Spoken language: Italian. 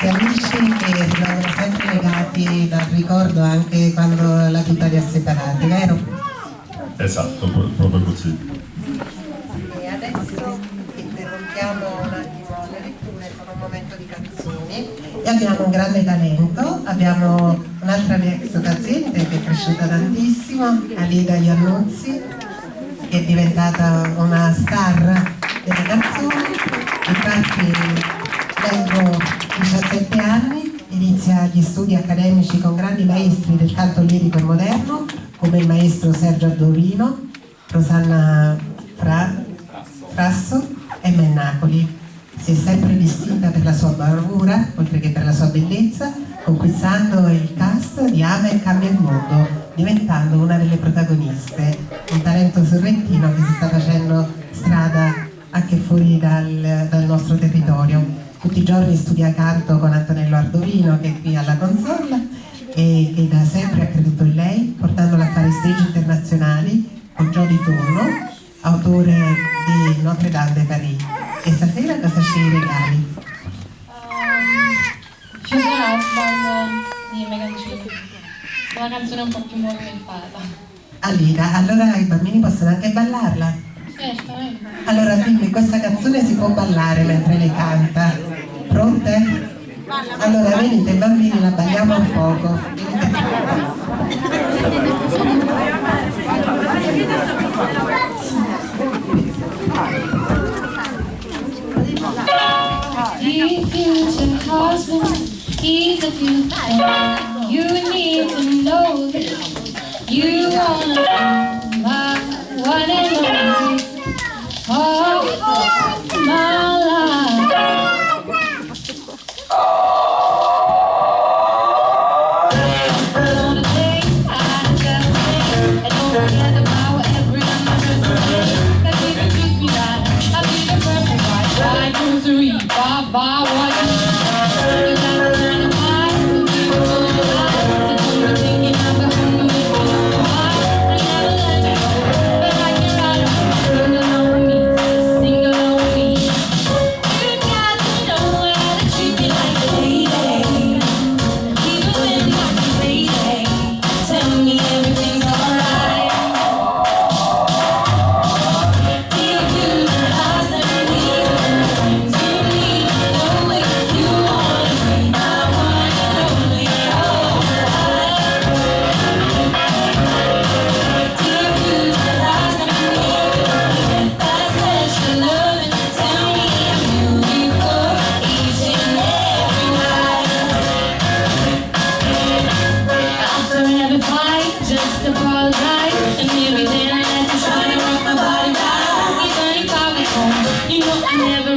questi amici che rimangono sempre legati dal ricordo anche quando la vita li ha separati, vero? Esatto, proprio così. E adesso interrompiamo un attimo le letture con un momento di canzoni e abbiamo un grande talento, abbiamo un'altra mia ex paziente che è cresciuta tantissimo, Alida Iannuzzi, che è diventata una star delle canzoni. Infatti lei ha 17 anni, inizia gli studi accademici con grandi maestri del canto lirico e moderno come il maestro Sergio Addovino, Rosanna Frasso e Mennacoli. Si è sempre distinta per la sua bravura, oltre che per la sua bellezza, conquistando il cast di Ama e Cambia il Mondo, diventando una delle protagoniste. Un talento sorrentino che si sta facendo strada anche fuori dal nostro territorio. Tutti i giorni studia canto con Antonello Ardovino, che è qui alla console e che da sempre ha creduto in lei, portandola a fare stage internazionali con Gio Di Turno, autore di Notre Dame de Paris. E stasera cosa ci regali? Future Husband di Megan G. Una canzone un po' più movimentata. Alida, allora i bambini possono anche ballarla? Certo, Allora dimmi, questa canzone si può ballare mentre lei canta? Pronte? Allora venite bambini, la balliamo un poco. The future husband, he's a future. You need to know that you wanna be my one and only. Oh, my life. I wanna take, I just think, I don't forget about every anniversary. That we can treat me right, I'll be the perfect wife. I choose to read, Baba, what you got to learn to find, to be a good life. So you're thinking of a hundred people, I never let you go, but I can write a sing along with me, sing along with me. You got to know how to treat me like a lady, even when you're crazy. Tell me everything's alright. Give you the eyes that I need, to me, know if you want me, I want it only alright. Give you the eyes that I need, that special loving, tell me I'm beautiful each and every night. After every fight, just apologize, and every day I let you try to rock my body right. Even if I was home, you know I never